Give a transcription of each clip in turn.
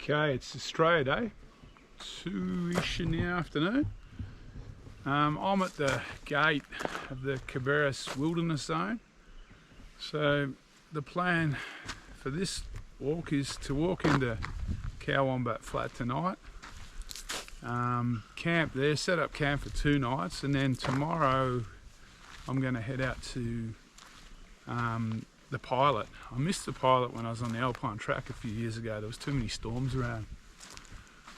Okay, it's Australia Day, 2-ish in the afternoon. I'm at the gate of the Cobberas Wilderness zone. So the plan for this walk is to walk into Cowombat Flat tonight, camp there, set up camp for 2 nights, and then tomorrow I'm going to head out to the Pilot. I missed the Pilot when I was on the Alpine Track a few years ago. There was too many storms around,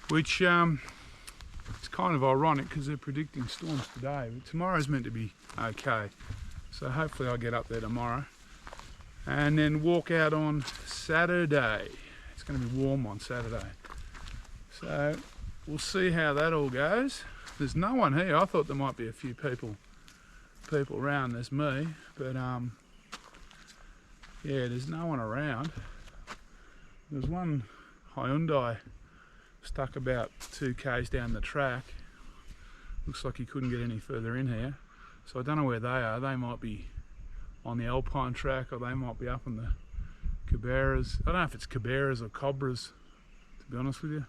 which it's kind of ironic because they're predicting storms today, but tomorrow's meant to be okay. So hopefully I'll get up there tomorrow and then walk out on Saturday. It's going to be warm on Saturday, so we'll see how that all goes. There's no one here. I thought there might be a few people around. There's me, but yeah, there's no one around. There's one Hyundai stuck about 2 k's down the track. Looks like he couldn't get any further in here, so I don't know where they are. They might be on the Alpine Track, or they might be up on the Cobberas. I don't know if it's Cobberas or Cobberas, to be honest with you,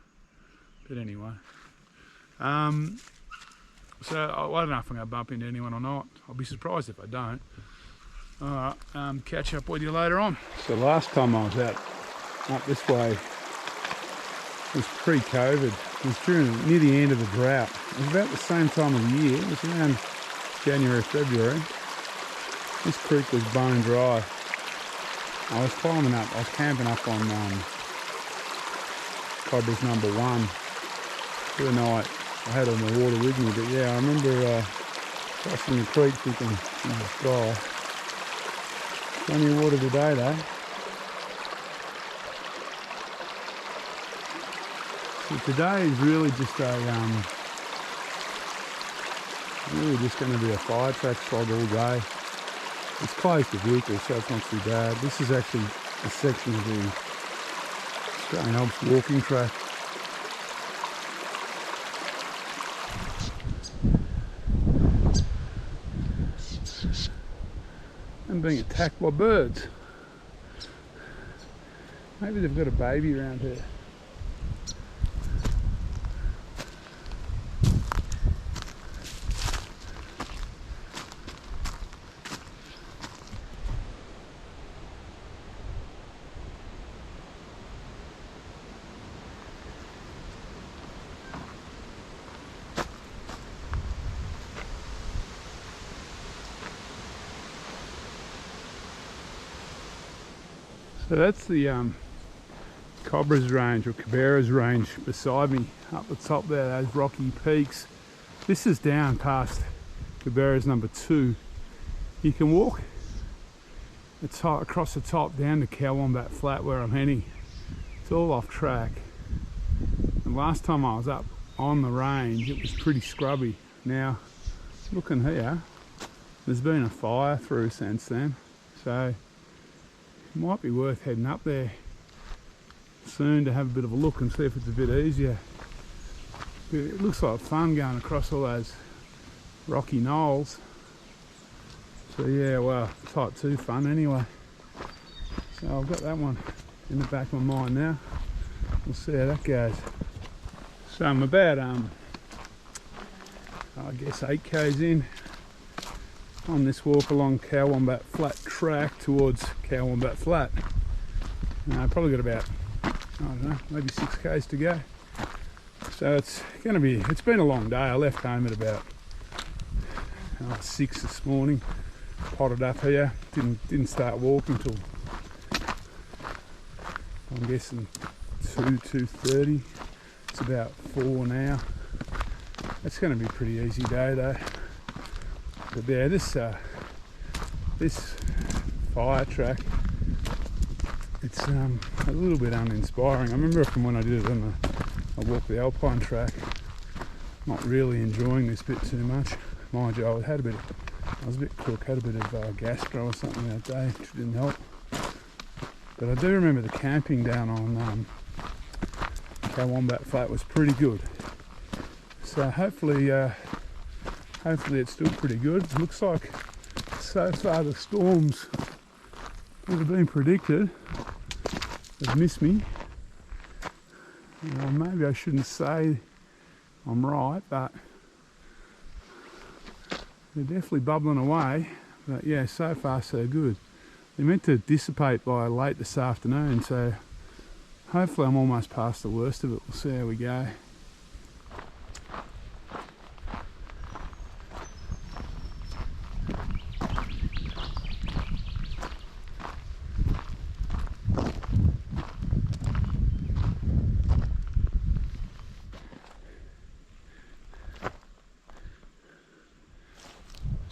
but anyway. So I don't know if I'm going to bump into anyone or not. I'll be surprised if I don't. Alright, catch up with you later on. So last time I was out up this way, it was pre-COVID. It was near the end of the drought. It was about the same time of the year. It was around January, February. This creek was bone dry. I was climbing up, I was camping up on Cobberas number 1 for the night. I had all my water with me, but yeah, I remember crossing the creek thinking, oh, dry. Plenty of water today though. So today is really just going to be a fire track slog all day. It's closed to vehicles, so it's not too bad. This is actually a section of the Australian Alps walking track. I'm being attacked by birds. Maybe they've got a baby around here. So that's the Cobberas range, or Cobberas range beside me up the top there, those rocky peaks. This is down past Cobberas number 2. You can walk across the top down to Cowombat Flat where I'm heading. It's all off track. And last time I was up on the range it was pretty scrubby. Now looking here, there's been a fire through since then, so might be worth heading up there soon to have a bit of a look and see if it's a bit easier. But it looks like fun going across all those rocky knolls. So yeah, well, type 2 fun anyway. So I've got that one in the back of my mind now. We'll see how that goes. So I'm about I guess 8 k's in on this walk along Cowombat Flat track towards Cowombat Flat. Probably got about, I don't know, maybe 6 k's to go. So it's been a long day. I left home at about 6 this morning, potted up here, didn't start walking till I'm guessing 2:30. It's about 4 now. It's going to be a pretty easy day though. But yeah, this fire track, it's a little bit uninspiring. I remember from when I did it on I walked the Alpine Track, not really enjoying this bit too much. Mind you, I was a bit crook, had a bit of gastro or something that day, which didn't help. But I do remember the camping down on Cowombat Flat was pretty good. So hopefully it's still pretty good. It looks like so far the storms that have been predicted have missed me. Well, maybe I shouldn't say I'm right, but they're definitely bubbling away. But yeah, so far so good. They're meant to dissipate by late this afternoon, so hopefully I'm almost past the worst of it. We'll see how we go.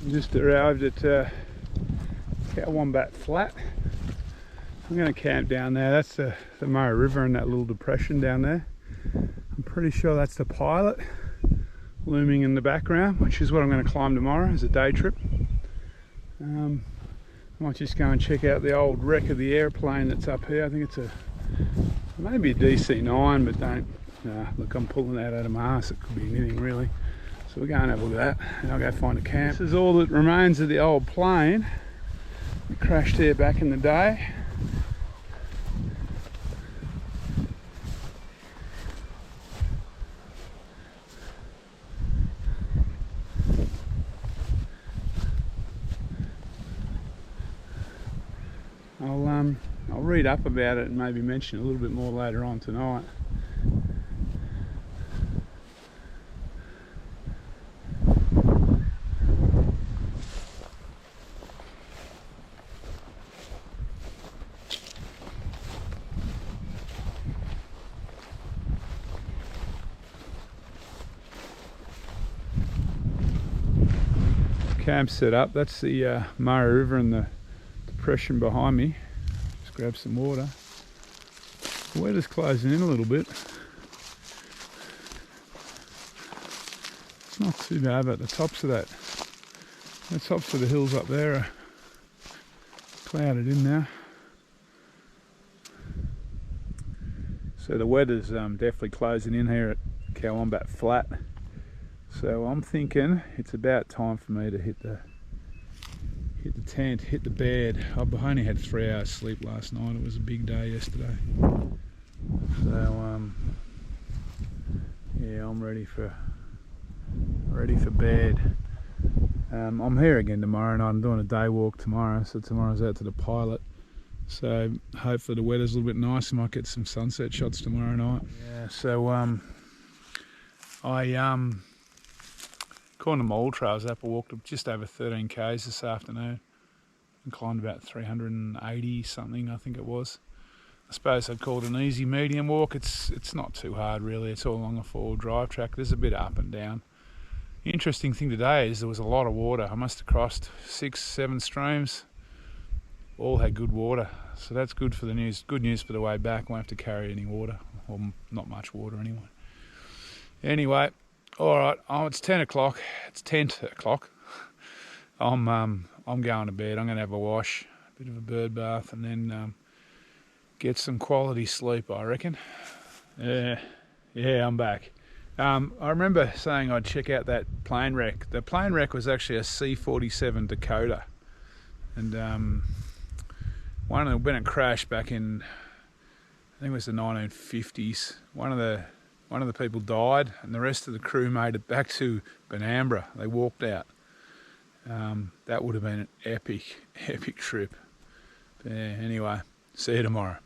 Just arrived at Cowombat Flat. I'm going to camp down there. That's the Murray River and that little depression down there. I'm pretty sure that's the pilot looming in the background, which is what I'm going to climb tomorrow as a day trip. I might just go and check out the old wreck of the airplane that's up here. I think it's maybe a DC-9, but nah, look, I'm pulling that out of my arse. It could be anything really. So we'll go and have a look at that, and I'll go find a camp. This is all that remains of the old plane. It crashed here back in the day. I'll read up about it and maybe mention a little bit more later on tonight. Camp set up. That's the Murray River and the depression behind me. Just grab some water. The weather's closing in a little bit. It's not too bad, but the tops of the hills up there are clouded in now. So the weather's definitely closing in here at Cowombat Flat. So I'm thinking it's about time for me to hit the tent, hit the bed. I've only had 3 hours sleep last night. It was a big day yesterday. So yeah, I'm ready for bed. I'm here again tomorrow night. I'm doing a day walk tomorrow, so tomorrow's out to the pilot. So hopefully the weather's a little bit nice. I might get some sunset shots tomorrow night. Yeah, so according to my ultra, I was up, I walked just over 13 k's this afternoon and climbed about 380 something, I think it was. I suppose I'd call it an easy medium walk. It's not too hard really. It's all along a 4-wheel drive track. There's a bit up and down. The interesting thing today is there was a lot of water. I must have crossed 6-7 streams. All had good water, so that's good for the news. Good news for the way back. Won't have to carry any water, or not much water anyway. Anyway. All right. Oh, it's 10 o'clock. It's 10 o'clock. I'm going to bed. I'm going to have a wash, a bit of a bird bath, and then get some quality sleep, I reckon. Yeah, I'm back. I remember saying I'd check out that plane wreck. The plane wreck was actually a C-47 Dakota, and when it crashed back in, I think it was the 1950s. One of the people died, and the rest of the crew made it back to Benambra. They walked out. That would have been an epic trip. But yeah, anyway, see you tomorrow.